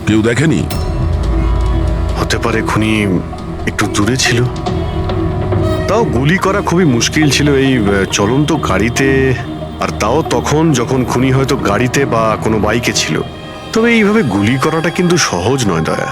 কেউ দেখেনি? হতে পারে খুনি একটু দূরে ছিল। তাও গুলি করা খুবই মুশকিল ছিল এই চলন্ত গাড়িতে, আর তাও তখন যখন খুনি হয়তো গাড়িতে বা কোনো বাইকে ছিল। তবে এইভাবে গুলি করাটা কিন্তু সহজ নয় দয়া।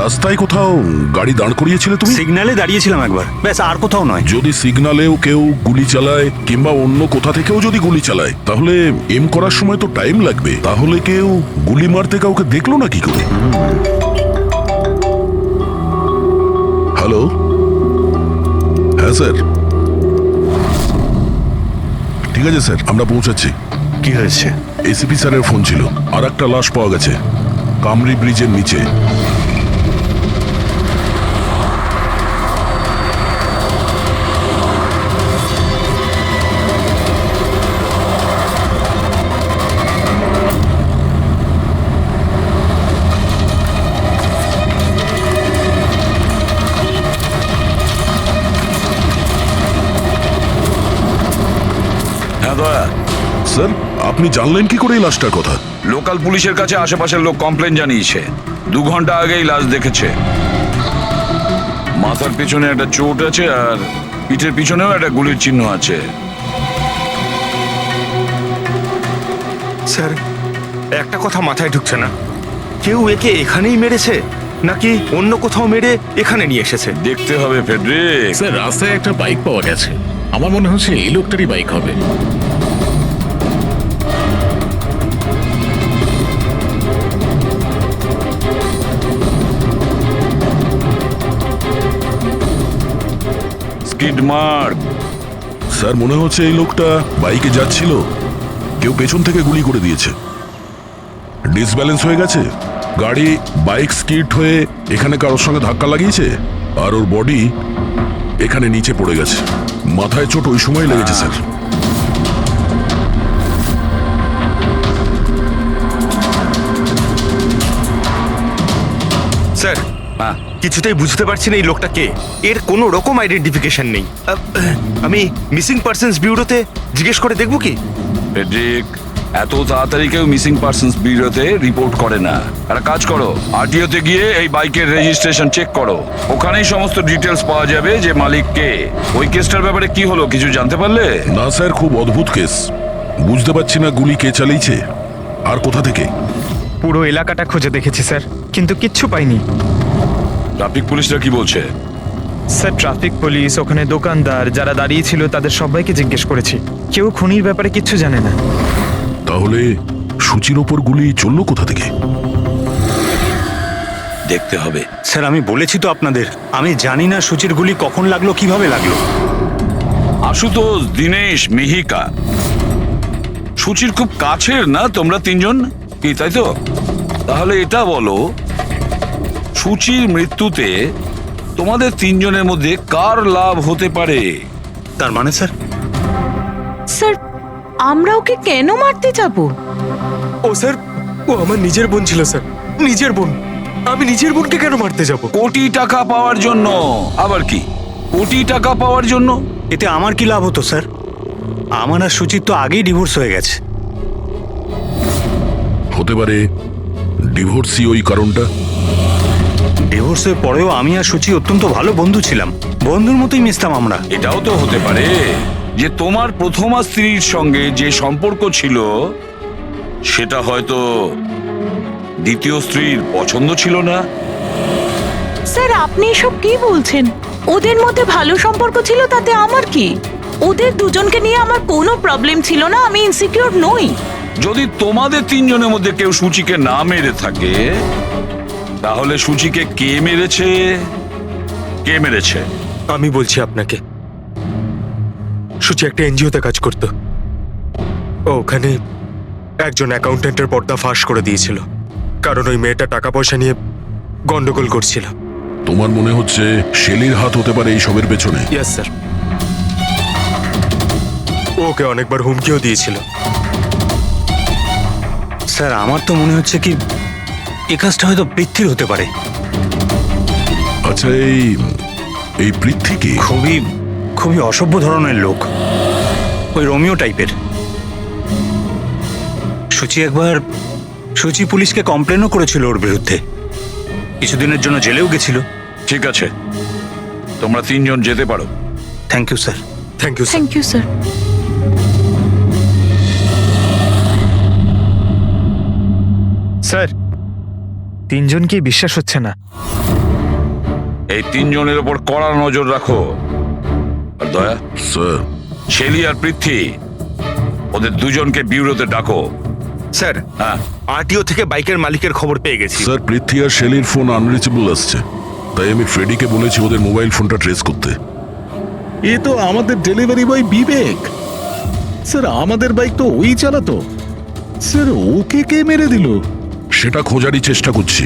রাস্তায় কোথাও গাড়ি দাঁড় করিয়েছিলে তুমি? সিগন্যালে দাঁড়িয়েছিলাম একবার, ব্যাস, আর কোথাও নয়। যদি সিগন্যালেও কেউ গুলি চালায় কিংবা অন্য কোথা থেকেও যদি গুলি চালায়, তাহলে এম করার সময় তো টাইম লাগবে। তাহলে কেউ গুলি মারতে কাউকে দেখলো না কি করে? হ্যালো, হ্যাঁ স্যার, ঠিক আছে স্যার, আমরা পৌঁছাচ্ছি। কি হয়েছে? এসিপি স্যারের ফোন ছিল, আর একটা লাশ পাওয়া গেছে কামরি ব্রিজের নিচে। হ্যাঁ দয়া, স্যার, আপনি জানলেন কি করে এই লাশটার কথা? লোকাল পুলিশের কাছে আশেপাশের লোক কমপ্লেন জানিয়েছে। 2 ঘন্টা আগেই লাশ দেখেছে। মাথার পিছনে একটা চোট আছে আর পিঠের পিছনেও একটা গুলির চিহ্ন আছে। স্যার, একটা কথা মাথায় ঢুকছে না, কেউ একে এখানেই মেরেছে নাকি অন্য কোথাও মেরে এখানে নিয়ে এসেছে? দেখতে হবে ফেডরিক। স্যার, রাস্তায় একটা বাইক পাওয়া গেছে। আমার মনে হচ্ছে এই লোকটারই বাইক হবে। Skid mark. স্যার, মনে হচ্ছে এই লোকটা বাইকে যাচ্ছিল, কেউ পেছন থেকে গুলি করে দিয়েছে। ডিসব্যালেন্স হয়ে গেছে, গাড়ি বাইক স্কিড হয়ে এখানে কারোর সঙ্গে ধাক্কা লাগিয়েছে, আর ওর বডি এখানে নিচে পড়ে গেছে। মাথায় চোট ওই সময় লেগেছে স্যার। স্যার, হ্যাঁ, কিছুতেই বুঝতে পারছি না এই লোকটা কে। এর কোনো রকম আইডেন্টিফিকেশন নেই। আমি মিসিং পার্সনস ব্যুরোতে জিজ্ঞেস করে দেখবো কি? ফেডরিক, এত তাড়াতাড়ি কেউ মিসিং পার্সনস ব্যুরোতে রিপোর্ট করে না। একটা কাজ করো, আরটিওতে গিয়ে এই বাইকের রেজিস্ট্রেশন চেক করো। ওখানেই সমস্ত ডিটেলস পাওয়া যাবে যে মালিক কে। ওই কেসটার ব্যাপারে কি হলো কিছু জানতে পারলে? না স্যার, খুব অদ্ভুত কেস। বুঝতে পারছি না গুলি কে চালিয়েছে আর কোথা থেকে। পুরো এলাকাটা খুঁজে দেখেছি স্যার, কিন্তু কিচ্ছু পাইনি। ট্রাফিক পুলিশরা কি বলছে? স্যার, ট্রাফিক পুলিশ, ওখানে দোকানদার যারা দাঁড়িয়ে ছিল তাদের সবাইকে জিজ্ঞেস করেছি, কেউ খুনির ব্যাপারে কিচ্ছু জানে না। তাহলে সূচির ওপর গুলি চললো কোথা থেকে? দেখতে হবে। স্যার, আমি বলেছি তো আপনাদের, আমি জানি না সুচির গুলি কখন লাগলো, কিভাবে লাগলো। আশুতোষ, দীনেশ, মিহিকা, সুচির খুব কাছের না তোমরা 3 জন, কি তাই তো? তাহলে এটা বলো, সুচির মৃত্যুতে তোমাদের 3 জনের মধ্যে কার লাভ হতে পারে? তার মানে স্যার, স্যার, আমরা ওকে কেন মারতে যাব? ও স্যার, ও আমার নিজের বোন ছিল স্যার, নিজের বোন। আমি নিজের বোনকে কেন মারতে যাব? কোটি টাকা পাওয়ার জন্য। আবার কি কোটি টাকা পাওয়ার জন্য? এতে আমার কি লাভ হতো স্যার? আমার আর সুচির তো আগেই ডিভোর্স হয়ে গেছে। হতে পারে ডিভোর্সই ওই কারণটা। ডিভোর্সের পরেও আমি আর সুচি অত্যন্ত ভালো বন্ধু ছিলাম, বন্ধুর মতোই মিশতাম আমরা। এটাও তো হতে পারে যে তোমার প্রথমা স্ত্রীর সঙ্গে যে সম্পর্ক ছিল সেটা হয়তো দ্বিতীয় স্ত্রীর পছন্দ ছিল না। স্যার, আপনি এসব কি বলছেন? ওদের মধ্যে ভালো সম্পর্ক ছিল, তাতে আমার কি? ওদের দুজনকে নিয়ে আমার কোনো প্রবলেম ছিল না, আমি ইনসিকিউর নই। যদি তোমাদের 3 জনের মধ্যে কেউ সুচিকে না মেরে থাকে, তাহলে সুচিকে কে মেরেছে? কে মেরেছে? আমি বলছি আপনাকে, সুচি একটা এনজিওতে কাজ করত। ও ওখানে একজন অ্যাকাউন্টেন্টের পর্দা ফাঁস করে দিয়েছিল, কারণ ওই মেয়েটা টাকা পয়সা নিয়ে গন্ডগোল করছিল। তোমার মনে হচ্ছে শেলির হাত হতে পারে এই সবের পেছনে? ইয়েস স্যার, ওকে অনেকবার হুমকিও দিয়েছিল। স্যার, আমার তো মনে হচ্ছে কি এই কাজটা হয়তো পৃথ্বীর হতে পারে। আচ্ছা, এই পৃথ্বীকে খুবই খুবই অসভ্য ধরনের লোক, ওই রোমিও টাইপের। সুচি পুলিশকে কমপ্লেনও করেছিল ওর বিরুদ্ধে, কিছুদিনের জন্য জেলেও গেছিল। ঠিক আছে, তোমরা তিনজন যেতে পারো। Thank you sir. Thank you sir. Thank you sir. Sir, তিনজনকেই বিশ্বাস হচ্ছে না। এই তিনজনের ওপর কড়া নজর রাখো। আর দয়া, স্যার, শেলি আর পৃথ্বী, ওদের দুজনকে বিউরোতে ডাকো। স্যার, হ্যাঁ, আরটিও থেকে বাইকের মালিকের খবর পেয়ে গেছি। স্যার পৃথ্বী আর শেলির ফোন আনরিচেবল আসছে, তাই আমি ফ্রেডিকে বলেছি ওদের মোবাইল ফোনটা ট্রেস করতে। এ তো আমাদের ডেলিভারি বয় বিবেক। স্যার আমাদের বাইক তো ওই চালাতো। স্যার ওকে কে মেরে দিল? সেটা খোঁজারই চেষ্টা করছি।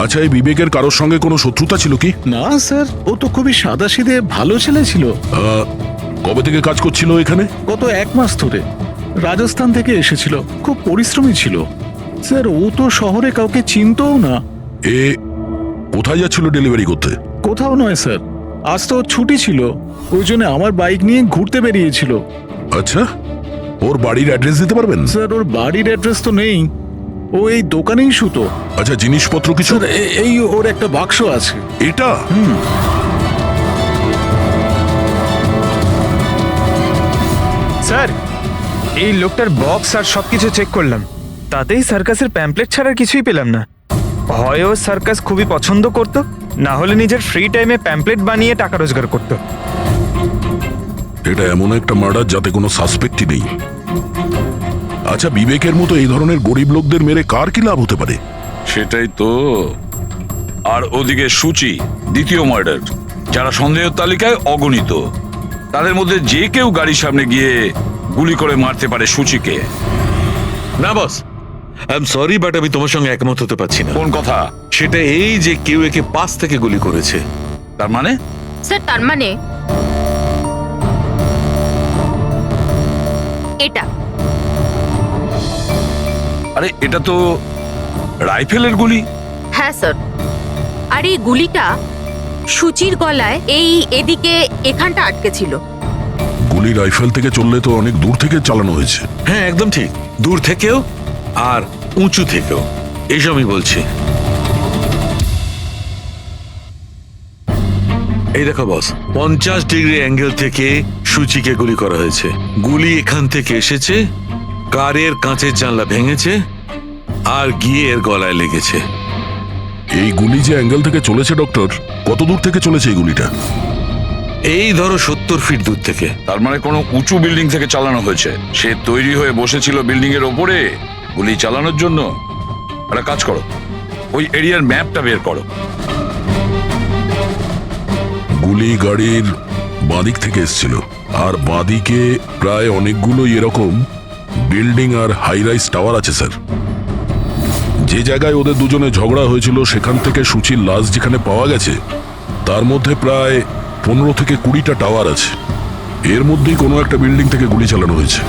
আচ্ছা, এই বিবেকের কারোর সঙ্গে কোনো শত্রুতা ছিল কি? না স্যার, ও তো খুবই সাদাসিধে ভালো ছেলে ছিল। কবে থেকে কাজ করছিল এখানে? গত 1 মাস ধরে রাজস্থান থেকে এসেছিল, খুব পরিশ্রমী ছিল। স্যার ও তো শহরে কাউকে চিনতও না। এ কোথায় যাচ্ছিল ডেলিভারি করতে? কোথাও নয় স্যার, আজ তো ওর ছুটি ছিল, ওই জন্য আমার বাইক নিয়ে ঘুরতে বেরিয়েছিল। আচ্ছা, ওর বাড়ির অ্যাড্রেস দিতে পারবেন? স্যার ওর বাড়ির অ্যাড্রেস তো নেই, ও এই দোকানেই শুতো। আচ্ছা, জিনিসপত্র কিছু? স্যার এই ওর একটা বাক্স আছে। এটা? স্যার, এই লোকটার বক্স আর সবকিছু চেক করলাম, তাতেই সার্কাসের প্যাম্পলেট ছাড়া কিছুই পেলাম না। হয় ও সার্কাস খুবই পছন্দ করত, না হলে নিজের ফ্রি টাইমে প্যাম্পলেট বানিয়ে টাকা রোজগার করত। এটা এমন একটা মার্ডার যাতে কোনো সাসপেক্টই নেই। আচ্ছা, বিবেকের মতো এই ধরনের গরিব লোকদের মেরে কার কি লাভ হতে পারে? সেটাই তো। আর ওদিকে সুচি, দ্বিতীয় মার্ডার, যারা সন্দেহের তালিকায় অগণিত। তাদের মধ্যে যে কেউ গাড়ির সামনে গিয়ে গুলি করে মারতে পারে সুচিকে। না বস, আই এম সরি বাট আমি তোমার সঙ্গে একমত হতে পারছি না। কোন কথা? সেটা এই যে কেউ একে পাশ থেকে গুলি করেছে। তার মানে? স্যার, তার মানে এটা। আরে এটা তো রাইফেলের গুলি। হ্যাঁ স্যার, আর এই গুলিটা সুচির গলায় এদিকে এখানটা আটকে ছিল। গুলি রাইফেল থেকে চললে তো অনেক দূর থেকে চালানো হয়েছে। হ্যাঁ একদম ঠিক, দূর থেকেও আর উঁচু থেকেও, এইসব আমি বলছি। এই দেখো বস, 50 ডিগ্রি অ্যাঙ্গেল থেকে সুচিকে গুলি করা হয়েছে। গুলি এখান থেকে এসেছে, কারের কাঁচের জানলা ভেঙেছে আর গিয়ে এর গলায় লেগেছে। এই গুলি যে অ্যাঙ্গেল থেকে চলেছে ডক্টর, কত দূর থেকে চলেছে এই গুলিটা? এই ধরো 70 ফিট দূর থেকে। তার মানে কোনো উঁচু বিল্ডিং থেকে চালানো হয়েছে। সে তৈরি হয়ে বসেছিল বিল্ডিং এর ওপরে গুলি চালানোর জন্য। একটা কাজ করো, ওই এরিয়ার ম্যাপটা বের করো। গুলি গাড়ির বাঁদিক থেকে এসেছিল, আর বাঁদিকে প্রায় অনেকগুলো এরকম বিল্ডিং আর হাই রাইজ টাওয়ার আছে স্যার। যে জায়গায় ওদের দুজনে ঝগড়া হয়েছিল সেখান থেকে সুচির লাশ যেখানে পাওয়া গেছে, তার মধ্যে প্রায় 15 থেকে 20টা টাওয়ার আছে। এর মধ্যেই কোনো একটা বিল্ডিং থেকে গুলি চালানো হয়েছে।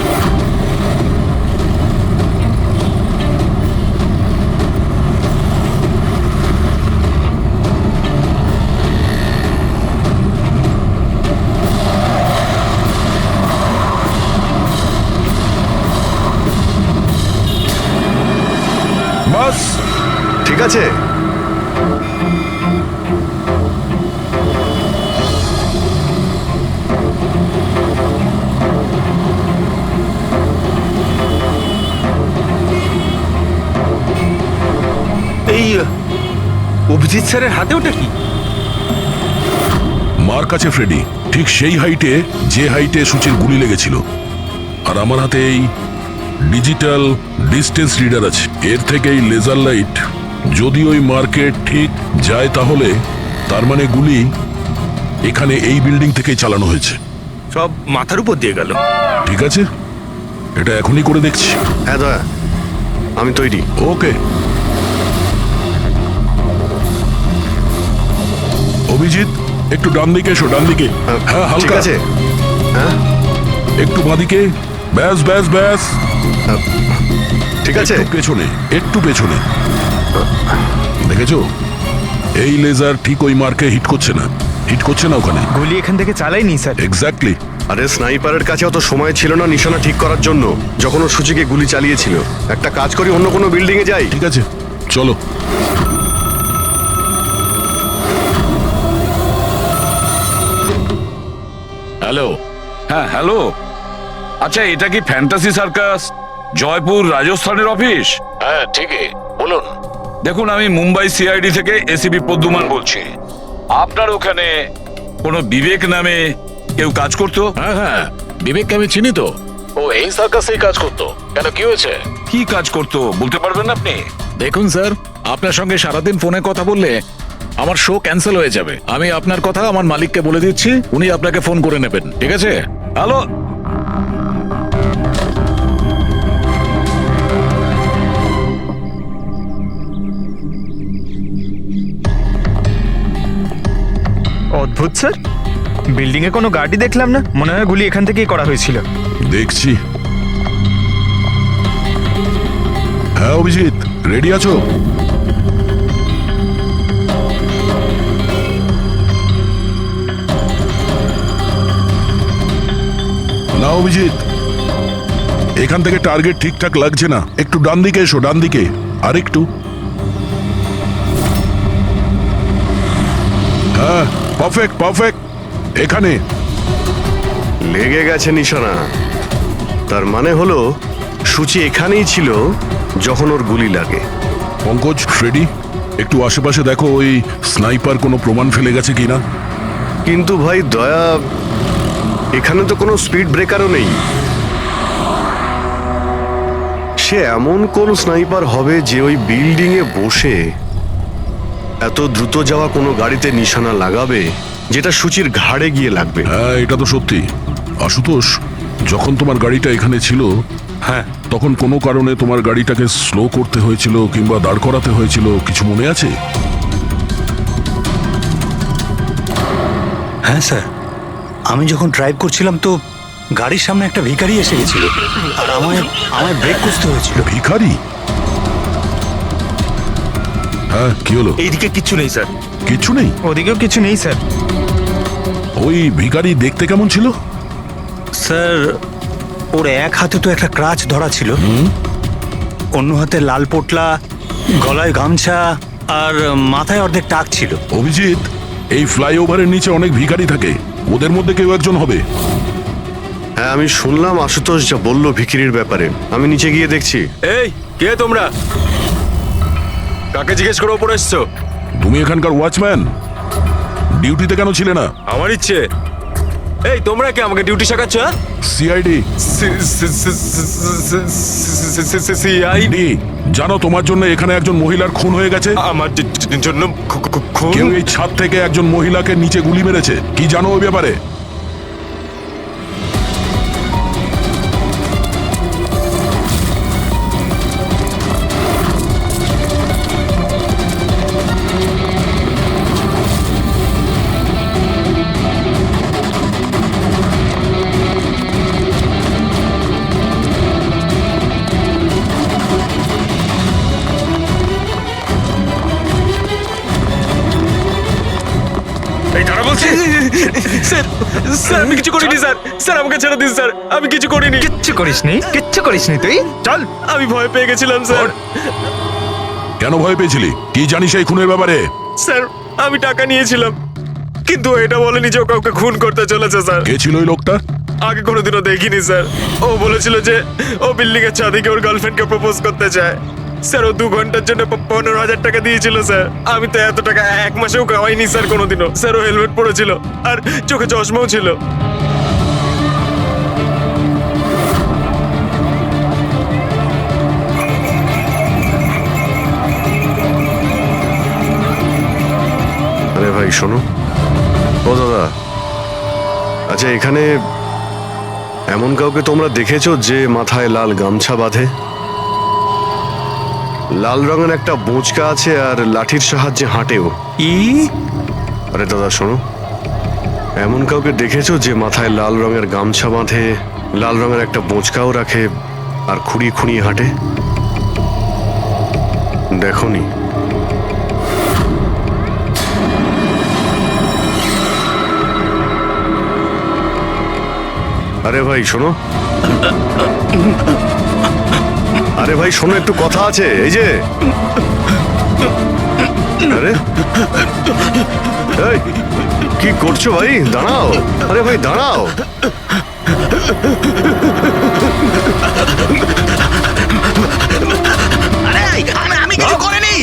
বাস ঠিক আছে। এই অভিজিৎ স্যারের হাতে ওটা কি? মার কাছে ফ্রেডি, ঠিক সেই হাইটে যে হাইটে সুচির গুলি লেগেছিল। আর আমার হাতে এই ডিজিটাল ডিস্টেন্স রিডার আছে, এর থেকে এই লেজার লাইট যদি ওই মার্কেট ঠিক যায় তাহলে তার মানে গুলি এখানে এই বিল্ডিং থেকেই চালানো হয়েছে। সব মাথার উপর দিয়ে গেল। ঠিক আছে, এটা এখনই করে দেখছি। হ্যাঁ দয়া, আমি তৈরি। ওকে অভিজিৎ, একটু ডান দিকে এসো, ডান দিকে। হ্যাঁ ঠিক হালকা আছে। হ্যাঁ একটু বাঁদিকে। ব্যাস ব্যাস ব্যাস, ঠিক আছে। একটু পেছনে, একটু পেছনে। দেখেছো, এই লেজার ঠিক ওই মার্কে হিট করছে না, হিট করছে না ওখানে। গুলি এখান থেকে চালাইনি স্যার। এক্স্যাক্টলি। আরে স্নাইপারের কাছে অত সময় ছিল না নিশানা ঠিক করার জন্য যখন ও সূচিকে গুলি চালিয়েছিল। একটা কাজ করি, অন্য কোনো বিল্ডিং এ যাই। ঠিক আছে, চলো। হ্যালো। হ্যাঁ হ্যালো, আচ্ছা এটা কি ফ্যান্টাসি সার্কাস জয়পুর রাজস্থানের অফিস? হ্যাঁ ঠিকই, বলুন। দেখুন, আমি মুম্বাই সিআইডি থেকে এসিপি পদ্মমান বলছি। আপনার ওখানে কোনো বিবেক নামে কেউ কাজ করতো? হ্যাঁ হ্যাঁ, বিবেককে আমি চিনি তো। ও এই সার্কাসেই কাজ করতো। কেন, কি হয়েছে? কি কাজ করতো বলতে পারবেন আপনি? দেখুন স্যার, আপনার সঙ্গে সারাদিন ফোনে কথা বললে আমার শো ক্যান্সেল হয়ে যাবে। আমি আপনার কথা আমার মালিককে বলে দিচ্ছি, উনি আপনাকে ফোন করে নেবেন, ঠিক আছে? হ্যালো, অদ্ভুত স্যার, বিল্ডিং এ কোনো গাড়ি দেখলাম না, মনে হয় গুলি এখান থেকেই করা হয়েছিল। দেখছি। হ্যাঁ অভিজিৎ, রেডি আছো? না অভিজিৎ, এখান থেকে টার্গেট ঠিকঠাক লাগছে না। একটু ডান দিকে এসো, ডান দিকে আর একটু। হ্যাঁ, পারফেক্ট পারফেক্ট। এখানে লেগে গেছে নিশানা। তার মানে হলো সূচি এখানেই ছিল যখন ওর গুলি লাগে। পঙ্কজ, ফ্রেডি, একটু আশেপাশে দেখো ওই স্নাইপার কোনো প্রমাণ ফেলে গেছে কিনা। কিন্তু ভাই দয়া, এখানে তো কোনো স্পিড ব্রেকারও নেই। সে এমন কোন স্নাইপার হবে যে ওই বিল্ডিং এ বসে এত দ্রুত যাওয়া কোনো গাড়িতে নিশানা লাগাবে যেটা সূচির ঘাড়ে গিয়ে লাগবে? হ্যাঁ, এটা তো সত্যি। আশুতোষ, যখন তোমার গাড়িটা এখানে ছিল, হ্যাঁ তখন কোনো কারণে তোমার গাড়িটাকে স্লো করতে হয়েছিল কিংবা দাঁড় করাতে হয়েছিল, কিছু মনে আছে? হ্যাঁ স্যার, আমি যখন ড্রাইভ করছিলাম তো গাড়ির সামনে একটা ভিখারি এসে গেছিল আর আমায় ব্রেক করতে হয়েছিল। ভিখারি? হ্যাঁ, কি হলো? এইদিকে কিচ্ছু নেই স্যার। কিছু নেই? ওদিকেও কিছু নেই স্যার। ওই ভিখারি দেখতে কেমন ছিল? স্যার, ওর এক হাতে তো একটা ক্রাচ ধরা ছিল, অন্য হাতে লাল পোটলা, গলায় গামছা আর মাথায় অর্ধেক টাক ছিল। অভিজিৎ, এই ফ্লাইওভারের নিচে অনেক ভিখারি থাকে, ওদের মধ্যে কেউ একজন হবে। হ্যাঁ, আমি শুনলাম আশুতোষ যা বললো ভিখিরির ব্যাপারে। আমি নিচে গিয়ে দেখছি। এই কে তোমরা? কাকে জিজ্ঞেস করে ওপরে এসছো? তুমি এখানকার ওয়াচম্যান? ডিউটিতে কেন ছিলে না? আমার ইচ্ছে। এই তোমরা কে আমাকে ডিউটি শেখাচ্ছ? সিআইডি। সিআইডি? জানো তোমার জন্য এখানে একজন মহিলার খুন হয়ে গেছে? আমার জন্য খুন? কেউ এই ছাদ থেকে একজন মহিলাকে নিচে গুলি মেরেছে। কি জানো ওই ব্যাপারে? স্যার, স্যার আমি কিছু করিনি স্যার। স্যার আমাকে ছেড়ে দিন স্যার, আমি কিছু করিনি। কিচ্ছু করিসনি, কিচ্ছু করিসনি তুই। চল। আমি ভয় পেয়ে গেছিলাম স্যার। কেন ভয় পেয়েছিলি? কি জানিস এই খুনের ব্যাপারে? স্যার, আমি টাকা নিয়েছিলাম, কিন্তু ও এটা বলেনি যে ও কাউকে খুন করতে চলেছে স্যার। কে ছিল ওই লোকটা? আগে কোনোদিনও দেখিনি স্যার। ও বলেছিল যে ও বিল্ডিং এর ছাদে গিয়ে ওর গার্লফ্রেন্ডকে প্রপোজ করতে চায়। স্যার, ও 2 ঘন্টার জন্য 15,000 টাকা দিয়েছিল স্যার। আমি তো এত টাকা এক মাসেও কামাইনি স্যার কোনোদিনও। স্যার, ও হেলমেট পরেছিল আর চোখে চশমাও ছিল। আরে ভাই শোনো। ও দাদা, আচ্ছা এখানে এমন কাউকে তোমরা দেখেছো যে মাথায় লাল গামছা বাঁধে, লাল রঙের একটা বোঁচকা আছে আর লাঠির সাহায্যে হাঁটেও? আরে দাদা শোনো, এমন কাউকে দেখেছো যে মাথায় লাল রঙের গামছা বাঁধে, লাল রঙের একটা বোঁচকাও রাখে আর খুঁড়িয়ে খুঁড়িয়ে হাঁটে? দেখোনি? আরে ভাই শোনো, আরে ভাই শোনো, একটু কথা আছে। এই যে আরে এই, কি করছো ভাই? দাঁড়াও, আরে ভাই দাঁড়াও। আরে আমি কিছু করিনি,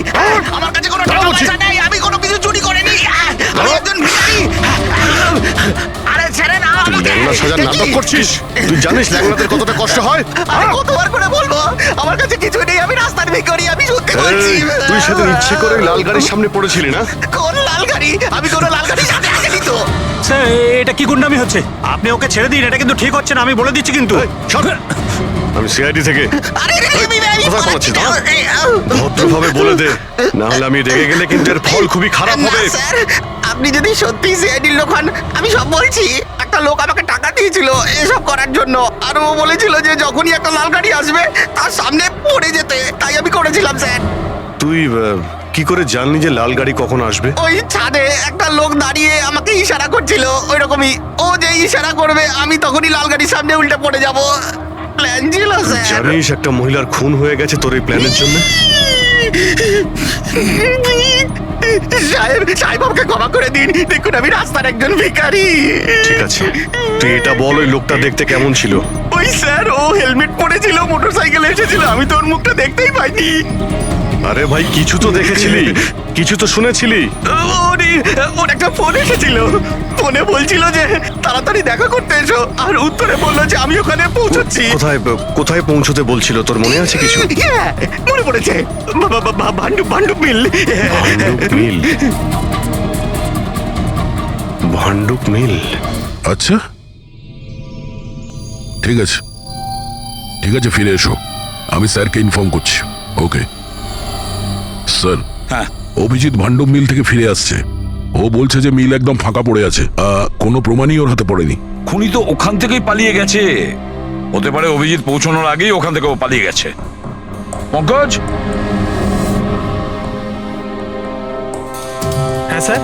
আমার কাছে কোনো টাকা পয়সা নেই, আমি কোনো কিছু চুরি করিনি, আমি একজন ভিখারি। আরে ছেড়ে না তুই আমাকে। ল্যাংড়া সাজার নাটক করছিস? তুই জানিস ল্যাংড়াদের কতটা কষ্ট হয়? আরে কতবার করে বলবো, আমার কাছে কিছু নেই, আমি রাস্তার ভিখারি, আমি সত্যি বলছি। এই, তুই সেদিন ইচ্ছে করে লাল গাড়ির সামনে পড়েছিলি না? কোন লাল গাড়ি? আমি কোনো লাল গাড়ির সাথে আসেনি তো। স্যার এটা কি গুন্ডামি হচ্ছে? আপনি ওকে ছেড়ে দিন, এটা কিন্তু ঠিক হচ্ছে না, আমি বলে দিচ্ছি কিন্তু। এই, সর। আমি সিআইডি থেকে। আরে আমি কোথায় পালাচ্ছিস? ভদ্রভাবে বলে দে, না হলে আমি রেগে গেলে কিন্তু এর ফল খুবই খারাপ হবে। না, স্যার আপনি যদি সত্যি সিআইডির লোক হন, আমি সব বলছি। একটা লোক আমাকে টাকা দিয়েছিল এসব করার জন্য, আর ও বলেছিল যে যখনই একটা লাল গাড়ি আসবে তার সামনে পড়ে যেতে, তাই আমি করেছিলাম স্যার। তুই কি করে জানলি যে লাল গাড়ি কখন আসবে? ওই ছাদে একটা লোক দাঁড়িয়ে আমাকে ইশারা করছিল, ওই রকমই। ও যে ইশারা করবে আমি তখনই লাল গাড়ির সামনে উল্টে পড়ে যাব। প্ল্যান ছিল স্যার। জানিস একটা মহিলার খুন হয়ে গেছে তোর এই প্ল্যানের জন্য? সাহেব আমাকে ক্ষমা করে দিন, দেখুন আমি রাস্তার একজন ভিখারি। ঠিক আছে, তুই এটা বল, ওই লোকটা দেখতে কেমন ছিল? ওই স্যার, ও হেলমেট পরেছিল, মোটরসাইকেলে এসেছিল, আমি তো ওর মুখটা দেখতেই পাইনি। আরে ভাই কিছু তো দেখেছিলি, কিছু তো শুনেছিলি। ওর একটা ফোন এসেছিল, ফোনে বলছিল যে তাড়াতাড়ি দেখা করতে এসো, আর উত্তরে বললো যে আমি ওখানে পৌঁছচ্ছি। কোথায় কোথায় পৌঁছতে বলছিল, তোর মনে আছে কিছু? হ্যাঁ, মনে পড়েছে, ভান্ডুপ মিল। ভান্ডুপ মিল? ভান্ডুপ মিল? আচ্ছা ঠিক আছে, ঠিক আছে, ফিরে এসো, আমি স্যারকে ইনফর্ম করছি। Okay sir. হ্যাঁ অভিজিৎ ভান্ডুপ মিল থেকে ফিরে আসছে। ও বলছে যে মিল একদম ফাঁকা পড়ে আছে, কোনো প্রমাণই ওর হাতে পড়েনি। খুনি তো ওখান থেকেই পালিয়ে গেছে। হতে পারে অভিজিৎ পৌঁছানোর আগেই ওখান থেকে ও পালিয়ে গেছে। পঙ্কজ, হ্যাঁ স্যার।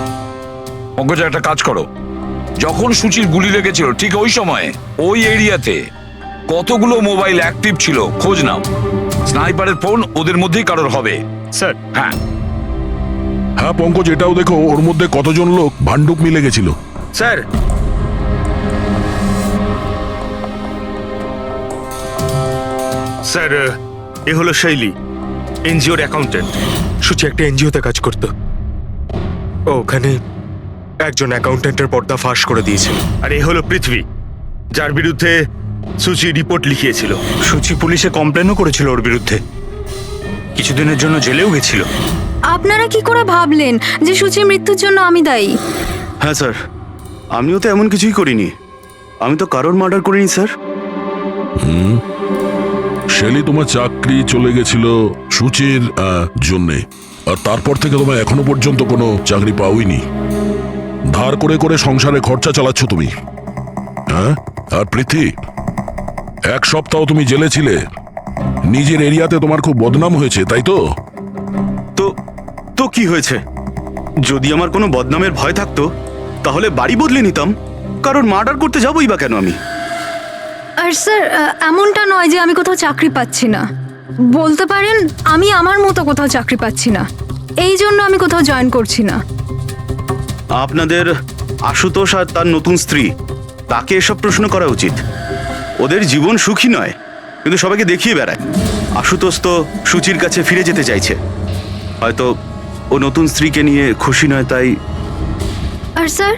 পঙ্কজ একটা কাজ করো, যখন সুচির গুলি লেগেছিল ঠিক ওই সময়ে ওই এরিয়াতে কতগুলো মোবাইল অ্যাক্টিভ ছিল খোঁজ নাও। স্নাইপারের ফোন ওদের মধ্যেই কারোর হবে। স্যার হ্যাঁ হ্যাঁ পঙ্কজ, এটাও দেখো ওর মধ্যে কতজন লোক ভান্ডুপ মিলে গেছিল। স্যার স্যার এ হলো শৈলী, এনজিওর অ্যাকাউন্টেন্ট। সুচি একটা এনজিওতে কাজ করতো। ও ওখানে একজন অ্যাকাউন্টেন্টের পর্দা ফাঁস করে দিয়েছিল। আর এ হলো পৃথ্বী, যার বিরুদ্ধে সুচি রিপোর্ট লিখিয়েছিল। সুচি পুলিশে কমপ্লেনও করেছিল ওর বিরুদ্ধে, কিছুদিনের জন্য জেলেও গেছিল। আপনারা কি করে ভাবলেন যে সুচির মৃত্যুর জন্য আমি দায়ী? হ্যাঁ স্যার, আমিও তো এমন কিছুই করিনি, আমি তো কারোর মার্ডার করিনি স্যার। শেলি, তোমার চাকরি চলে গেছিল সুচির জন্যে, আর তারপর থেকে তোমার এখনো পর্যন্ত কোনো চাকরি পাওইনি। ধার করে করে সংসারে খরচা চালাচ্ছ তুমি। হ্যাঁ, আর পৃথ্বী, এক সপ্তাহ তুমি জেলে ছিলে, নিজের এরিয়াতে তোমার খুব বদনাম হয়েছে, তাই তো? তো তো কি হয়েছে? যদি আমার কোনো বদনামের ভয় থাকতো তাহলে বাড়ি বদলে নিতাম, কারণ মার্ডার করতে যাবোই বা কেন আমি? আর স্যার এমনটা নয় যে আমি কোথাও চাকরি পাচ্ছি না, বলতে পারেন আমি আমার মতো কোথাও চাকরি পাচ্ছি না, এই জন্য আমি কোথাও জয়েন করছি না। আপনাদের আশুতোষ আর তার নতুন স্ত্রী, তাকে এসব প্রশ্ন করা উচিত। ওদের জীবন সুখী নয়, কিন্তু সবাইকে দেখিয়ে বেড়ায়। আশুতোষ তো সুচির কাছে ফিরে যেতে চাইছে, হয়তো ও নতুন স্ত্রীকে নিয়ে খুশি নয়, তাই। আর স্যার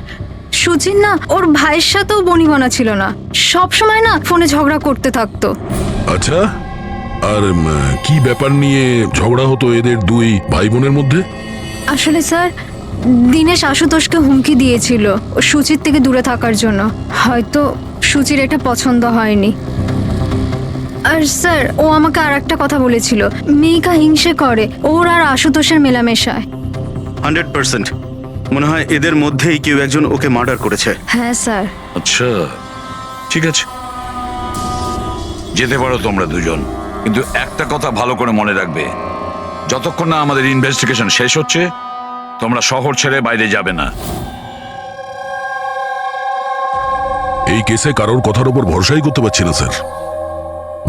সুচির না ওর ভাইয়ের সাথেও বনিবনা ছিল না, সব সময় না ফোনে ঝগড়া করতে থাকতো। আচ্ছা, আর কি ব্যাপার নিয়ে ঝগড়া হতো এদের দুই ভাই বোনের মধ্যে? আসলে স্যার দিনেশ আশুতোষকে হুমকি দিয়েছিল ও সুচির থেকে দূরে থাকার জন্য, হয়তো সুচির এটা পছন্দ হয়নি। আর স্যার ও আমাকে আর একটা কথা বলেছিল, মেয়েকা হিংসে করে ওর আর আশুতোষের মেলামেশায়। 100% মনে হয় এদের মধ্যেই কেউ একজন ওকে মার্ডার করেছে। হ্যাঁ স্যার। আচ্ছা ঠিক আছে, যেতে পারো তোমরা দুজন, কিন্তু একটা কথা ভালো করে মনে রাখবে, যতক্ষণ না আমাদের ইনভেস্টিগেশন শেষ হচ্ছে তোমরা শহর ছেড়ে বাইরে যাবে না। এই কেসে কারোর কথার উপর ভরসাই করতে পারছি না স্যার।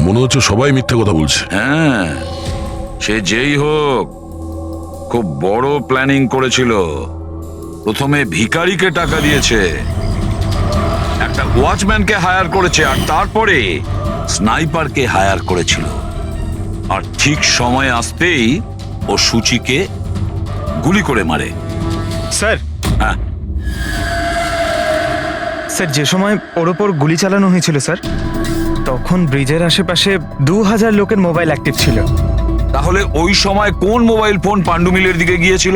মনে হচ্ছে সবাই মিথ্যে কথা বলছে। হ্যাঁ, সে যেই হোক খুব বড় প্ল্যানিং করেছিল। প্রথমে ভিখারিকে টাকা দিয়েছে, একটা ওয়াচম্যানকে হায়ার করেছে, আর তারপরে স্নাইপারকে হায়ার করেছিল। আর ঠিক সময় আসতেই ও সূচিকে গুলি করে মারে। স্যার, হ্যাঁ, স্যার যে সময় ওর ওপর গুলি চালানো হয়েছিল স্যার, তখন ব্রিজের আশেপাশে 2000 লোকের মোবাইল অ্যাক্টিভ ছিল। তাহলে ওই সময় কোন মোবাইল ফোন পাণ্ডু মিলের দিকে গিয়েছিল?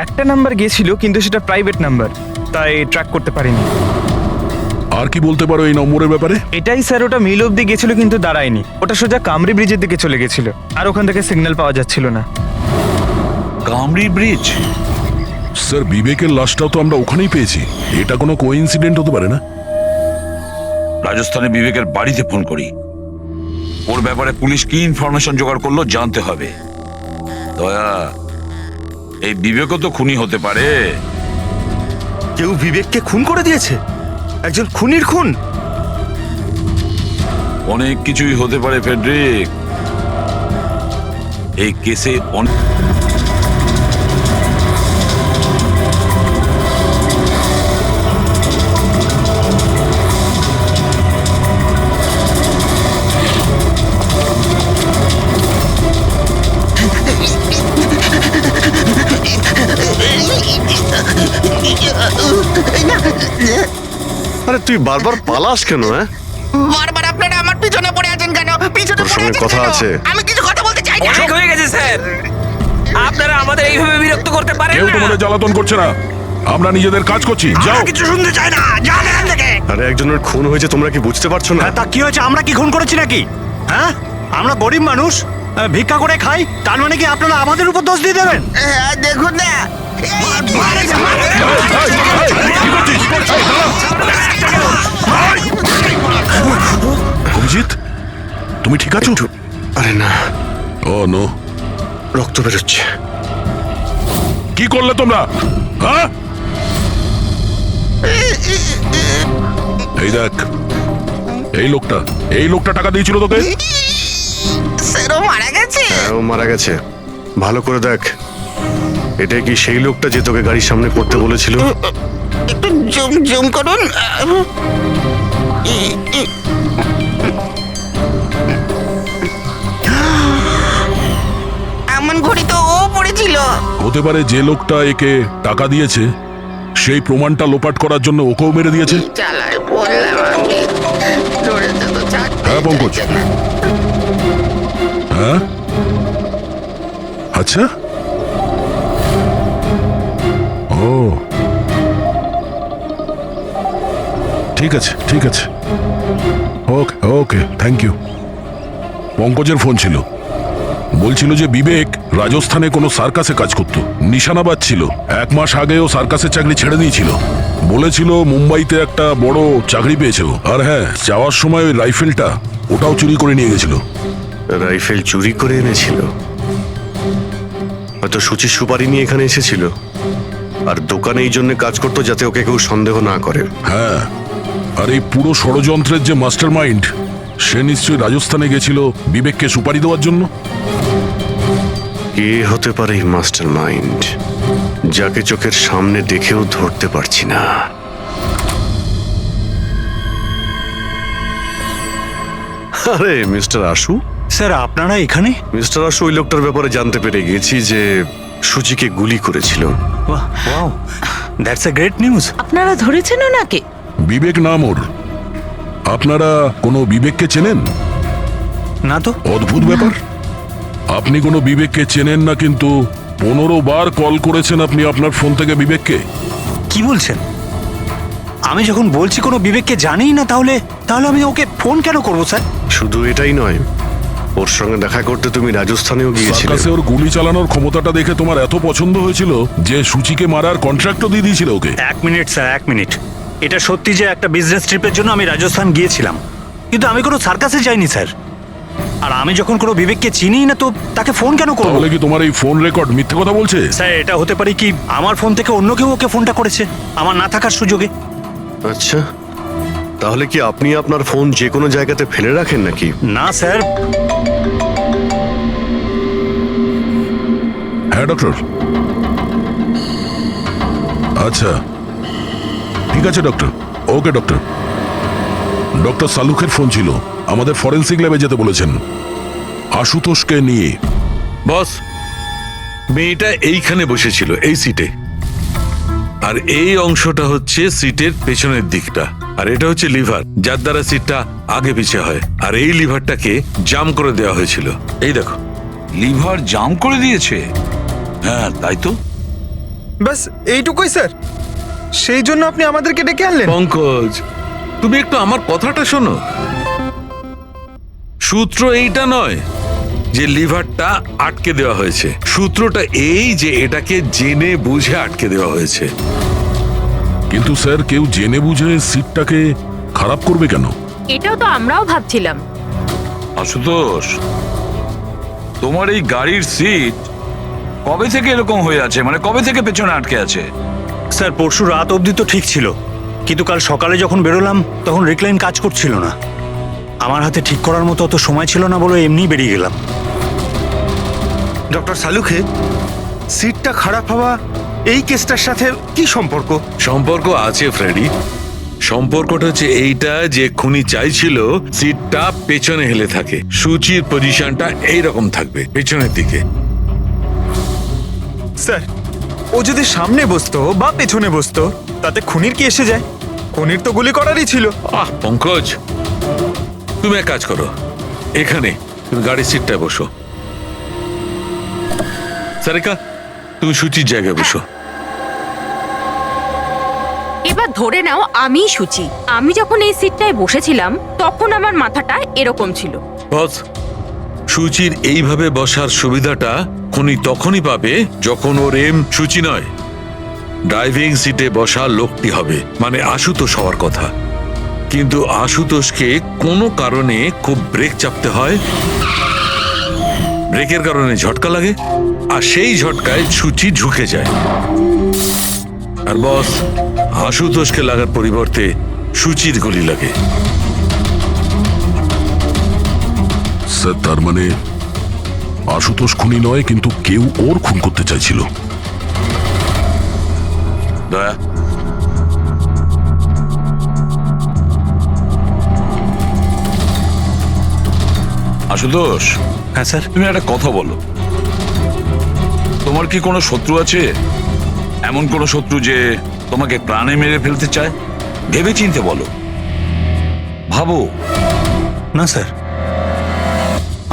একটা নাম্বার গিয়েছিল, কিন্তু সেটা প্রাইভেট নাম্বার, তাই ট্র্যাক করতে পারিনি। আর কি বলতে পারো এই নম্বরের ব্যাপারে? এটাই স্যার, ওটা মিল অব্দি গেছিল কিন্তু দাঁড়ায়নি। ওটা সোজা কামরি ব্রিজের দিকে চলে গেছিল, আর ওখান থেকে সিগন্যাল পাওয়া যাচ্ছিল না। কামরি ব্রিজ? স্যার বিবেকের লাশটাও তো আমরা ওখানেই পেয়েছি। এটা কোনো কোইন্সিডেন্ট হতে পারে না? রাজস্থানে বিবেকের বাড়িতে ফোন করি, ওর ব্যাপারে পুলিশ কি ইনফরমেশন জোগাড় করলো জানতে হবে। দয়া, এই বিবেকও তো খুনি হতে পারে। কেউ বিবেককে খুন করে দিয়েছে? একজন খুনির খুন? অনেক কিছুই হতে পারে ফেডরিক। এই কেসে অনেক আরে তুই বারবার পালাস কেন? হ্যাঁ, বারবার আপনারা আমার পিছনে পড়ে আছেন কেন? পিছনে তোর পড়ে সঙ্গে আছেন কথা কেন? আছে। আমি কিছু কথা বলতে চাই না। অনেক হয়ে গেছে স্যার, আপনারা আমাদের এইভাবে বিরক্ত করতে পারেন কেউ না। তোমাদের জ্বালাতন করছে না, আমরা নিজেদের কাজ করছি। যাও। কিছু শুনতে চাই না, যান এখান থেকে। আরে একজনের খুন হয়েছে, তোমরা কি বুঝতে পারছো না? তা কি হয়েছে? আমরা কি খুন করেছি নাকি? হ্যাঁ, আমরা গরিব মানুষ, ভিক্ষা করে খাই, তার মানে কি আপনারা আমাদের উপর দোষ দিয়ে দেবেন? হ্যাঁ, দেখুন না। অভিজিৎ, তুমি ঠিক আছো? আরে না, ও নো, রক্ত বেরোচ্ছে। কি করলে তোমরা? হ্যাঁ, এই দেখ, এই লোকটা টাকা দিয়েছিল তোকে। সেরো মারা গেছে। হ্যাঁ, ও মারা গেছে। ভালো করে দেখ, এটা কি সেই লোকটা যে তোকে গাড়ির সামনে পড়তে বলেছিল? একটু জুম জুম করুন। এমন ঘড়ি তো ও পড়েছিল। হতে পারে যে লোকটা একে টাকা দিয়েছে সেই প্রমাণটা লোপাট করার জন্য ওকেও মেরে দিয়েছে। চালায় বললাম আমি, ধরেছে তো ছাড়তে হ্যাঁ পঙ্কজ, চাইছে না। হ্যাঁ, আচ্ছা, ও ঠিক আছে, ঠিক আছে, ওকে ওকে, থ্যাংক ইউ। পঙ্কজের ফোন ছিল, বলছিল যে বিবেক রাজস্থানে কোনো সার্কাসে কাজ করত, নিশানাবাদ ছিল। 1 মাস আগেও সার্কাসের চাকরি ছেড়ে দিয়েছিল। বলেছিল মুম্বাইতে একটা বড় চাকরি পেয়েছে ও। আর হ্যাঁ, যাওয়ার সময় ওই রাইফেলটা ওটাও চুরি করে নিয়ে গেছিল। রাইফেল চুরি করে এনেছিল? হয়তো সুচির সুপারি নিয়ে এখানে এসেছিল, আর দোকানে এই জন্য কাজ করতো যাতে ওকে কেউ সন্দেহ না করে। হ্যাঁ, আর এই পুরো ষড়যন্ত্রের যে মাস্টার মাইন্ড, সে নিশ্চয়ই রাজস্থানে গেছিল বিবেককে সুপারি দেওয়ার জন্য। কে হতে পারে এই মাস্টার মাইন্ড, যাকে চোখের সামনে দেখেও ধরতে পারছি না? আরে মিস্টার আশু। স্যার, আপনারা এখানে? মিস্টার আশু, ওই লোকটার ব্যাপারে জানতে পেরে গেছি যে সুচিকে গুলি করেছিল। Wow, that's a great news. আপনারা ধরেছেন ওনাকে? বিবেক নাম ওর। আপনারা কোনো বিবেককে চেনেন? না তো। অদ্ভুত ব্যাপার, আপনি কোনো বিবেককে চেনেন না, কিন্তু 15 বার কল করেছেন আপনি আপনার ফোন থেকে বিবেককে। কি বলছেন? আমি যখন বলছি কোনো বিবেককে জানিই না, তাহলে আমি ওকে ফোন কেন করবো স্যার? শুধু এটাই নয়, ওর সঙ্গে দেখা করতে তুমি রাজস্থানেও গিয়েছিলে। সার্কাসে ওর গুলি চালানোর ক্ষমতাটা দেখে তোমার এত পছন্দ হয়েছিল যে সুচিকে মারার কন্ট্রাক্টও দিয়ে দিয়েছিল ওকে। 1 মিনিট স্যার, 1 মিনিট। এটা সত্যি যে একটা বিজনেস ট্রিপের জন্য আমি রাজস্থান গিয়েছিলাম, কিন্তু আমি কোনো সার্কাসে যাইনি স্যার। আর আমি যখন কোনো বিবেককে চিনি না, তো তাকে ফোন কেন করবো? তাহলে কি তোমার এই ফোন রেকর্ড মিথ্যে কথা বলছে? স্যার, এটা হতে পারে কি আমার ফোন থেকে অন্য কেউ ওকে ফোনটা করেছে আমার না থাকার সুযোগে। আচ্ছা, তাহলে কি আপনি আপনার ফোন যে কোনো জায়গাতে ফেলে রাখেন নাকি? না স্যার, হ্যাঁ ডক্টর। আচ্ছা ঠিক আছে ডক্টর। ওকে ডক্টর। ডক্টর সালুখের ফোন ছিল, আমাদের ফরেন্সিক ল্যাবে যেতে বলেছেন আশুতোষকে নিয়ে। বস, মেয়েটা এইখানে বসেছিল এই সিটে, আর এই অংশটা হচ্ছে সিটের পেছনের দিকটা, আর এটা হচ্ছে লিভার যার দ্বারা সিটটা আগে পিছে হয়, আর এই লিভারটাকে জাম করে দেওয়া হয়েছিল। এই দেখো। লিভার জাম করে দিয়েছে? হ্যাঁ তাই তো। ব্যাস এইটুকুই স্যার? সেই জন্য আপনি আমাদেরকে ডেকে আনলেন? পঙ্কজ, তুমি একটু আমার কথাটা শোনো। সূত্র এইটা নয় যে লিভারটা আটকে দেওয়া হয়েছে, সূত্রটা এই যে এটাকে জেনে বুঝে আটকে দেওয়া হয়েছে। কিন্তু স্যার কেউ জেনে বুঝে সিটটাকে খারাপ করবে কেন? এটাও তো আমরাও ভাবছিলাম। আশুতোষ, তোমার এই গাড়ির সিট কবে থেকে এরকম হয়ে আছে? মানে কবে থেকে পেছনে আটকে আছে? স্যার পরশু রাত অবধি তো ঠিক ছিল, কিন্তু কাল সকালে যখন বেরোলাম তখন রিক্লাইন কাজ করছিল না। আমার হাতে ঠিক করার মতো অত সময় ছিল না বলে এমনি বেরিয়ে গেলাম। ডক্টর সালুখে, সিটটা খারাপ হওয়া এই কেসটার সাথে কি সম্পর্ক? সম্পর্ক আছে ফ্রেডি। সম্পর্কটা হচ্ছে এইটা যে খুনি চাইছিল সিটটা পেছনে হেলে থাকে, সুচির পজিশনটা এইরকম থাকবে পেছনের দিকে। স্যার ও যদি সামনে বসতো বা পেছনে বসতো তাতে খুনির কি এসে যায়? খুনির তো গুলি করারই ছিল। পঙ্কজ, তুমি এক কাজ করো, এখানে তুমি গাড়ির সিটটায় বসো। সারিকা, তুমি সুচির জায়গায় বসো। এবার ধরে নাও আমি সুচি, আমি যখন এই সিটটায় বসেছিলাম তখন আমার মাথাটা এরকম ছিল। বস, সুচির এইভাবে বসার সুবিধাটা খুনি তখনই পাবে যখন ওর এম সুচি নয়, ড্রাইভিং সিটে বসা লোকটি হবে, মানে আশুতোষ হওয়ার কথা। কিন্তু আশুতোষকে কোনো কারণে খুব ব্রেক চাপতে হয়, ব্রেকের কারণে ঝটকা লাগে, আর সেই ঝটকায় সুচি ঝুঁকে যায়। আর বস, আশুতোষকে লাগার পরিবর্তে সুচির গুলি লাগে। স্যার তার মানে আশুতোষ খুনি নয়, কিন্তু কেউ ওর খুন করতে চাইছিল। দয়া, আশুতোষ। হ্যাঁ স্যার। তুমি একটা কথা বলো, তোমার কি কোনো শত্রু আছে? এমন কোনো শত্রু যে তোমাকে প্রাণে মেরে ফেলতে চায়? ভেবে চিনতে বলো, ভাবো। না স্যার,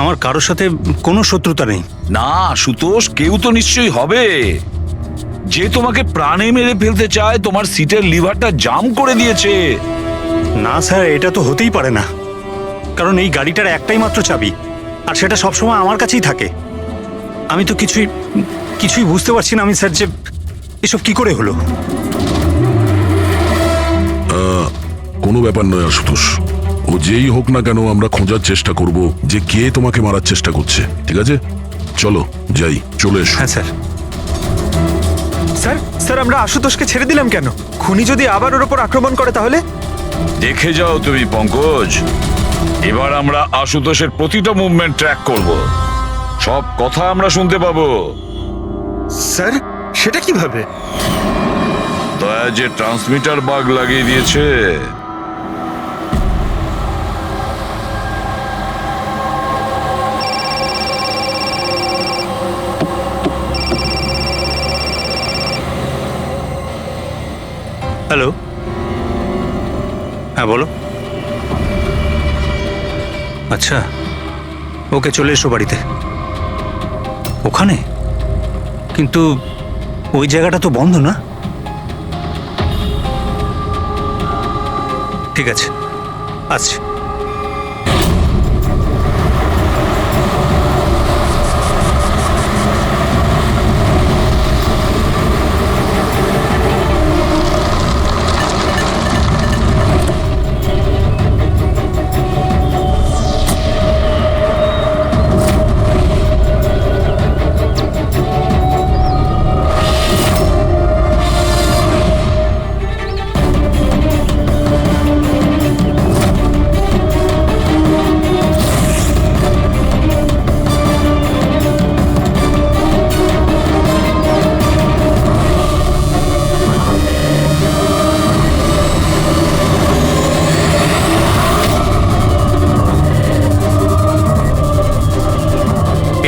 আমার কারোর সাথে কোনো শত্রুতা নেই। না আশুতোষ, কেউ তো নিশ্চয়ই হবে যে তোমাকে প্রাণে মেরে ফেলতে চায়, তোমার সিটের লিভারটা জাম করে দিয়েছে। না স্যার, এটা তো হতেই পারে না, কারণ এই গাড়িটার একটাই মাত্র চাবি, আর সেটা সবসময় আমার কাছেই থাকে। আমি তো কিছুই বুঝতে পারছি না আমি স্যার, যে এসব কি করে হলো। কোনো ব্যাপার নয় আশুতোষ, ও যেই হোক না কেন আমরা খোঁজার চেষ্টা করব যে কে তোমাকে মারার চেষ্টা করছে। ঠিক আছে, চলো যাই। চলে এসো। হ্যাঁ স্যার। স্যার স্যার আমরা আশুতোষকে ছেড়ে দিলাম কেন? খুনি যদি আবার ওর উপর আক্রমণ করে তাহলে? দেখে যাও তুমি পঙ্কজ, এবার আমরা আশুতোষের প্রতিটা মুভমেন্ট ট্র্যাক করব, সব কথা আমরা শুনতে পাবো। স্যার, সেটা কিভাবে? দয়া যে ট্রান্সমিটার বাগ লাগিয়ে দিয়েছে। হ্যালো, হ্যাঁ বলো। আচ্ছা, ওকে চলে এসো বাড়িতে। ওখানে? কিন্তু ওই জায়গাটা তো বন্ধ না? ঠিক আছে, আসছি।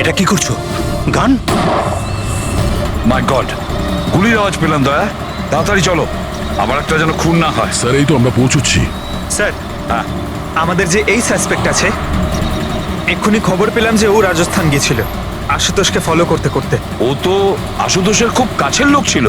এটা কি করছো? গান? মাই গড, গুলির আওয়াজ পেলাম দয়া। তাড়াতাড়ি চলো, আবার একটা যেন খুন না হয়। স্যার এই তো আমরা পৌঁছচ্ছি। স্যার হ্যাঁ, আমাদের যে এই সাসপেক্ট আছে, এক্ষুনি খবর পেলাম যে ও রাজস্থান গিয়েছিল আশুতোষকে ফলো করতে করতে। ও তো আশুতোষের খুব কাছের লোক ছিল।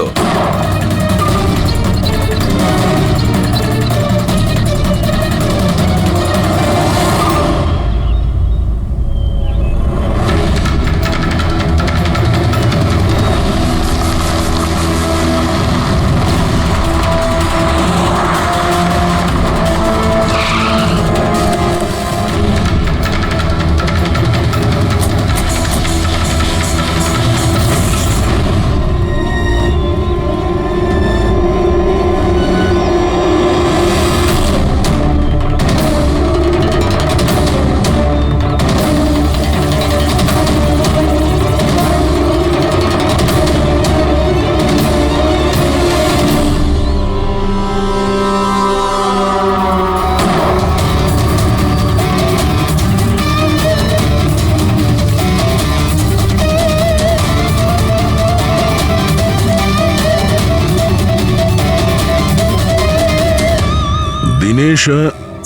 দিনেশ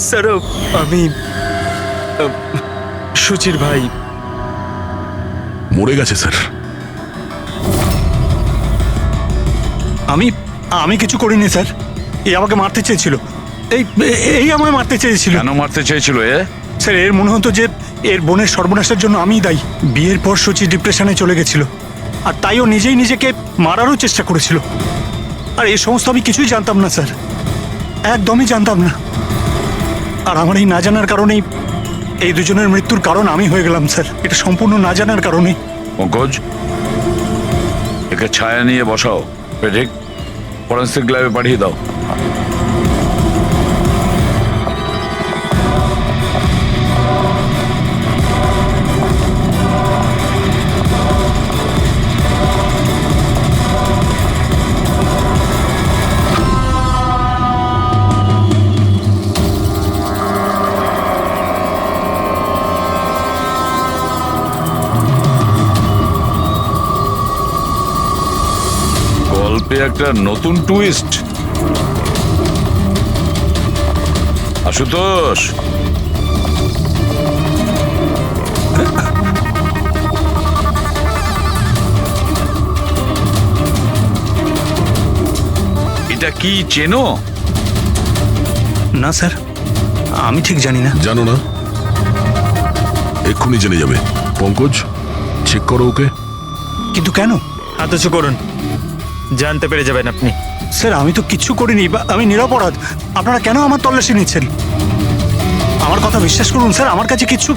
স্যার আমি সুচির ভাই। মরে গেছে স্যার। আমি আমি কিছু করিনি স্যার। এই আমাকে মারতে চেয়েছিল। এই এই আমায় মারতে চেয়েছিল। কেন মারতে চেয়েছিল এ? স্যার এর মনে হতো যে এর বোনের সর্বনাশের জন্য আমিই দায়ী। বিয়ের পর সুচি ডিপ্রেশনে চলে গেছিল, আর তাই ও নিজেই নিজেকে মারারও চেষ্টা করেছিল। আর এই সমস্ত আমি কিছুই জানতাম না স্যার, একদমই জানতাম না। আর আমার এই না জানার কারণেই এই দুজনের মৃত্যুর কারণ আমি হয়ে গেলাম স্যার। এটা সম্পূর্ণ না জানার কারণে। পঙ্কজ, একে ছায়া নিয়ে বসাও, পেডিক ফরেন্সিক ল্যাবে পাঠিয়ে দাও। গল্পে একটা নতুন টুইস্ট। আশুতোষ, এটা কি চেনো? না স্যার, আমি ঠিক জানি না। জানো না? এক্ষুনি জেনে যাবে। পঙ্কজ, চেক করো ওকে। কিন্তু কেন? হাত উঁচু করুন, জানতে পেরে যাবেন আপনি। স্যার আমি তো কিচ্ছু করিনি, আমি নিরপরাধ। আপনারা কেন আমার তল্লাশি নিচ্ছেন? আমার কথা বিশ্বাস করুন স্যার, আমার কাছে কিছু।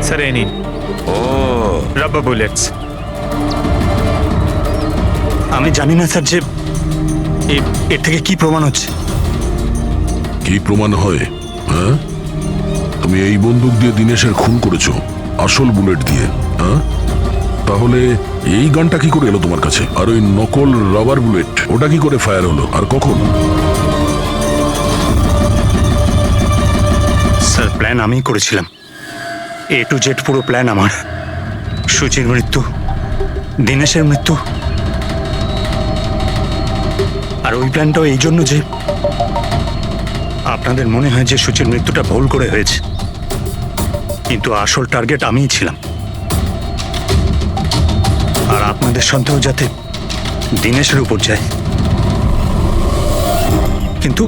স্যার এই নিন ও রাবার বুলেটস। আমি জানি না স্যার যে এর থেকে কি প্রমাণ হচ্ছে। কি প্রমাণ হয়? হ্যাঁ, তুমি এই বন্দুক দিয়ে দিনেশের খুন করেছো, আসল বুলেট দিয়ে। হ্যাঁ, তাহলে এই গানটা কি করে এলো তোমার কাছে? আর ওই নকল রাবার বুলেট, ওটা কি করে ফায়ার হলো আর কখন? স্যার প্ল্যান আমিই করেছিলাম। A to Z পুরো প্ল্যান আমার। সুচির মৃত্যু, দিনেশের মৃত্যু, আর ওই প্ল্যানটাও এই জন্য যে আপনাদের মনে হয় যে সুচির মৃত্যুটা ভুল করে হয়েছে, কিন্তু আসল টার্গেট আমিই ছিলাম। আর আপনাদের সন্দেহ যাতে দিনেশের উপর যায়। কিন্তু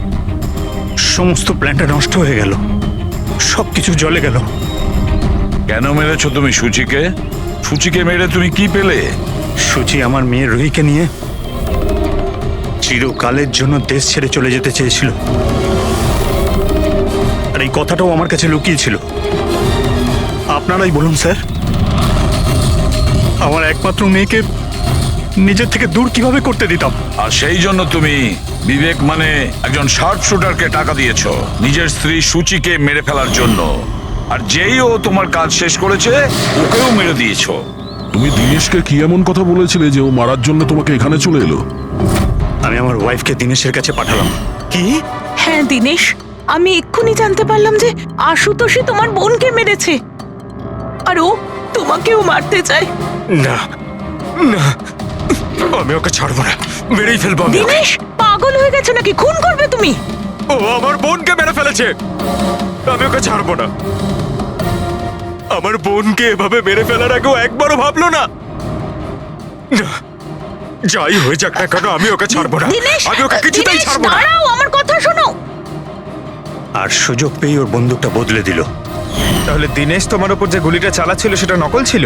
সমস্ত প্ল্যানটা নষ্ট হয়ে গেল, সবকিছু জ্বলে গেল। কেন মেরেছো তুমি সুচিকে? সুচিকে মেরে তুমি কি পেলে? সুচি আমার মেয়ে রুহিকে নিয়ে চিরকালের জন্য দেশ ছেড়ে চলে যেতে চেয়েছিল, আর এই কথাটাও আমার কাছে লুকিয়ে ছিল। আপনারাই বলুন স্যার, আমার একমাত্র মেয়েকে নিজের থেকে দূর কিভাবে করতে দিতাম। আর সেই জন্য তুমি বিবেক মানে একজন শার্প শুটারকে টাকা দিয়েছো নিজের স্ত্রী সুচিকে মেরে ফেলার জন্য, আর যেই ও তোমার কাজ শেষ করেছে ওকেও মেরে দিয়েছো। তুমি দিনেশকে কি এমন কথা বলেছিলে যে ও মারার জন্য তোমাকে এখানে চলে এলো? আমি আমার ওয়াইফকে দিনেশের কাছে পাঠালাম। কি? হ্যাঁ দিনেশ, আমি এক্ষুনি জানতে পারলাম যে আশুতোষই তোমার বোনকে মেরেছে, আর ও তোমাকেও মারতে চায়। না না, আমি ওকে ছাড়বো না, মেরেই ফেলবো আমি ওকে। দিনেশ, পাগল হয়ে গেছো নাকি? খুন করবে তুমি? ও আমার বোনকে মেরে ফেলেছে, আমি ওকে ছাড়বো না। আমার বোনকে এভাবে মেরে ফেলার আগেও একবারও ভাবলো না। না, যাই হয়ে যাক না কেন আমি ওকে ছাড়বো না, দিনেশ, আমি ওকে কিছুতেই দিনেশ, ছাড়বো না। দাঁড়াও, আমার কথা শোনো। আর সুযোগ পেয়ে ওর বন্দুকটা বদলে দিল। তাহলে দিনেশ তোমার উপর যে গুলিটা চালাচ্ছিল সেটা নকল ছিল?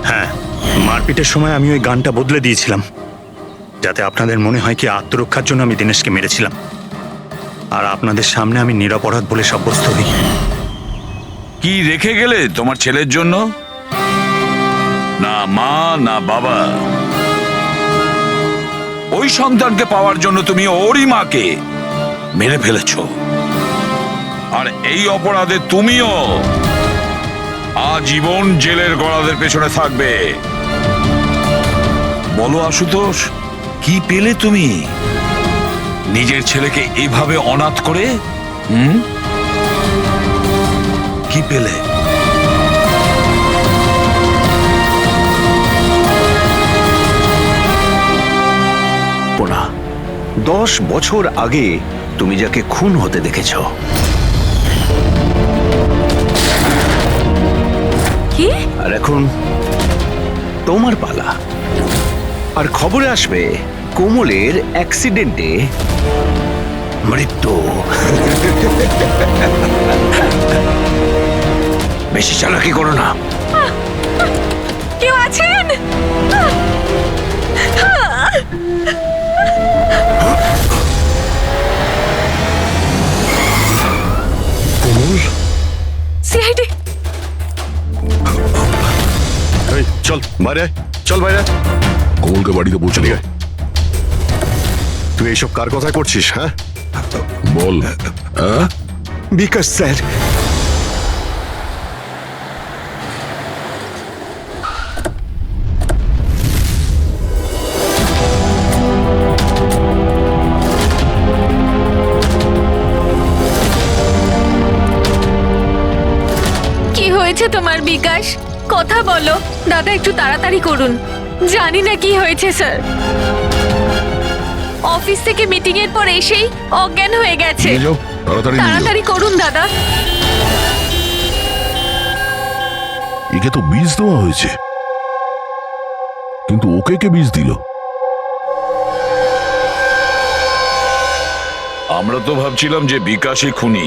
হ্যাঁ, মারপিটের সময় আমি ওই গানটা বদলে দিয়েছিলাম যাতে আপনাদের মনে হয় কি আত্মরক্ষার জন্য আমি দিনেশকে মেরেছিলাম, আর আপনাদের সামনে আমি নিরপরাধ বলে সাব্যস্ত হই। কি রেখে গেলে তোমার ছেলের জন্য? না মা না বাবা। ওই সন্তানকে পাওয়ার জন্য তুমি ওরই মাকে মেরে ফেলেছো, আর এই অপরাধে তুমিও আজীবন জেলের গড়াদের পেছনে থাকবে। বলো আশুতোষ, কি পেলে তুমি নিজের ছেলেকে এভাবে অনাথ করে? কি পেলে? পোনা 10 বছর আগে তুমি যাকে খুন হতে দেখেছো, কি? আর এখন তোমার পালা। আর খবরে আসবে কোমলের অ্যাক্সিডেন্টে মৃত্যু। বেশি চালাকি করো না। কেউ আছেন? কোমল, সিআইডি। এই, চল বাইরে আয়, চল বাইরে আয়। কোমলকে বাড়িতে পৌঁছে দিয়ে তুই এইসব কার কথা করছিস? হ্যাঁ বল। হ্যাঁ, বিকাশ স্যার। কি হয়েছে তোমার বিকাশ? কথা বলো দাদা, একটু তাড়াতাড়ি করুন। জানি না কি হয়েছে স্যার, অফিস থেকে মিটিং এর পর এসেই অজ্ঞান হয়ে গেছে। নিয়ে যাও, তাড়াতাড়ি নিয়ে যাও। তাড়াতাড়ি করুন দাদা। একে তো বীজ দেওয়া হয়েছে, কিন্তু ওকে কে বীজ দিল? আমরা তো ভাবছিলাম যে বিকাশই খুনি,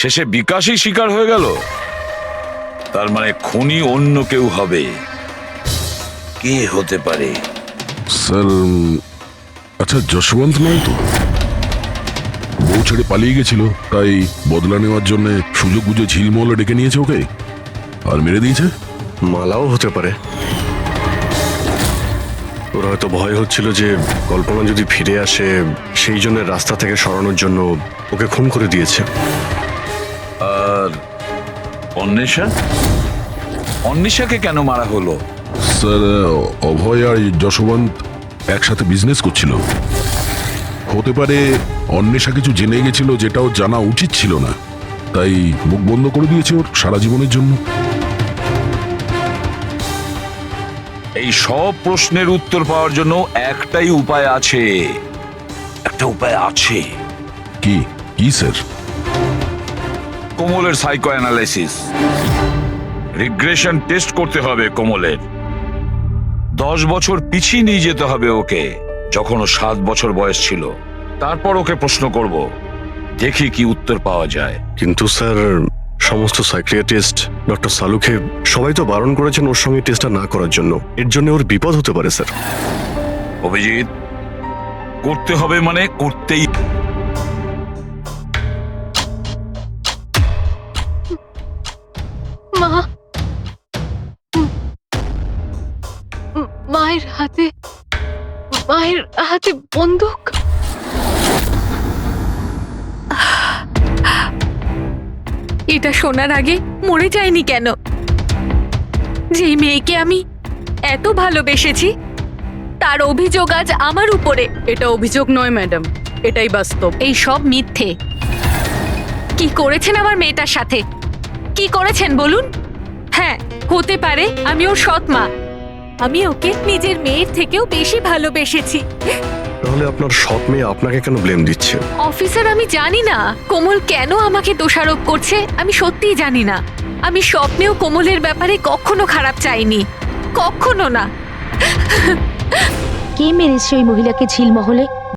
শেষে বিকাশই শিকার হয়ে গেল। তার মানে খুনি অন্য কেউ হবে। কে হতে পারে? স্যার, আচ্ছা যশবন্ত নয় তো? বউ ছেড়ে পালিয়ে গেছিল, তাই বদলা নেওয়ার জন্য সুযোগ বুঝে ঝিলমহলে ডেকে নিয়েছে ওকে আর মেরে দিয়েছে। মালাও হতে পারে। ওরা হয়তো ভয় হচ্ছিল যে কল্পনা যদি ফিরে আসে, সেই জন্য রাস্তা থেকে সরানোর জন্য ওকে খুন করে দিয়েছে। আর অন্বেষা? অন্বেষাকে কেন মারা হলো? স্যার, অভয় আর যশবন্ত একসাথে বিজনেস করছিল। হতে পারে অন্বেষা কিছু জেনে গেছিল যেটা ওর জানা উচিত ছিল না, তাই মুখ বন্ধ করে দিয়েছে ওর সারা জীবনের জন্য। এই সব প্রশ্নের উত্তর পাওয়ার জন্য একটাই উপায় আছে। একটা উপায় আছে। কি কি স্যার? কোমলের সাইকো অ্যানালাইসিস, রিগ্রেশন টেস্ট করতে হবে কোমলের। 10 বছর পিছিয়ে নিয়ে যেতে হবে ওকে, যখন ও 7 বছর বয়স ছিল। তারপর ওকে প্রশ্ন করব, দেখি কি উত্তর পাওয়া যায়। কিন্তু স্যার, সমস্ত সাইকিয়াট্রিস্ট, ডক্টর সালুকে সবাই তো বারণ করেছেন ওর সঙ্গে টেস্টটা না করার জন্য। এর জন্য ওর বিপদ হতে পারে স্যার। অভিজিৎ, করতে হবে মানে করতেই। মা, মায়ের মায়ের হাতে বন্দুক। এটা শোনার আগে মরে যায়নি কেন? যেই মেয়েকে আমি এত ভালোবেসেছি তার অভিযোগ আজ আমার উপরে। এটা অভিযোগ নয় ম্যাডাম, এটাই বাস্তব। এই সব মিথ্যে। কি করেছেন আমার মেয়েটার সাথে? কি করেছেন বলুন? হ্যাঁ, হতে পারে আমি ওর সৎ মা, আমি ওকে নিজের মেয়ের থেকেও বেশি ভালোবেসেছি। তাহলে আপনার সৎ মেয়ে আপনাকে কেন ব্লেম দিচ্ছে? অফিসার, আমি জানি না কোমল কেন আমাকে দোষারোপ করছে। আমি সত্যিই জানি না। আমি স্বপ্নেও কোমলের ব্যাপারে কখনো খারাপ চাইনি, কখনো না। কে মেরেছে ওই মহিলাকে ঝিলমহলে?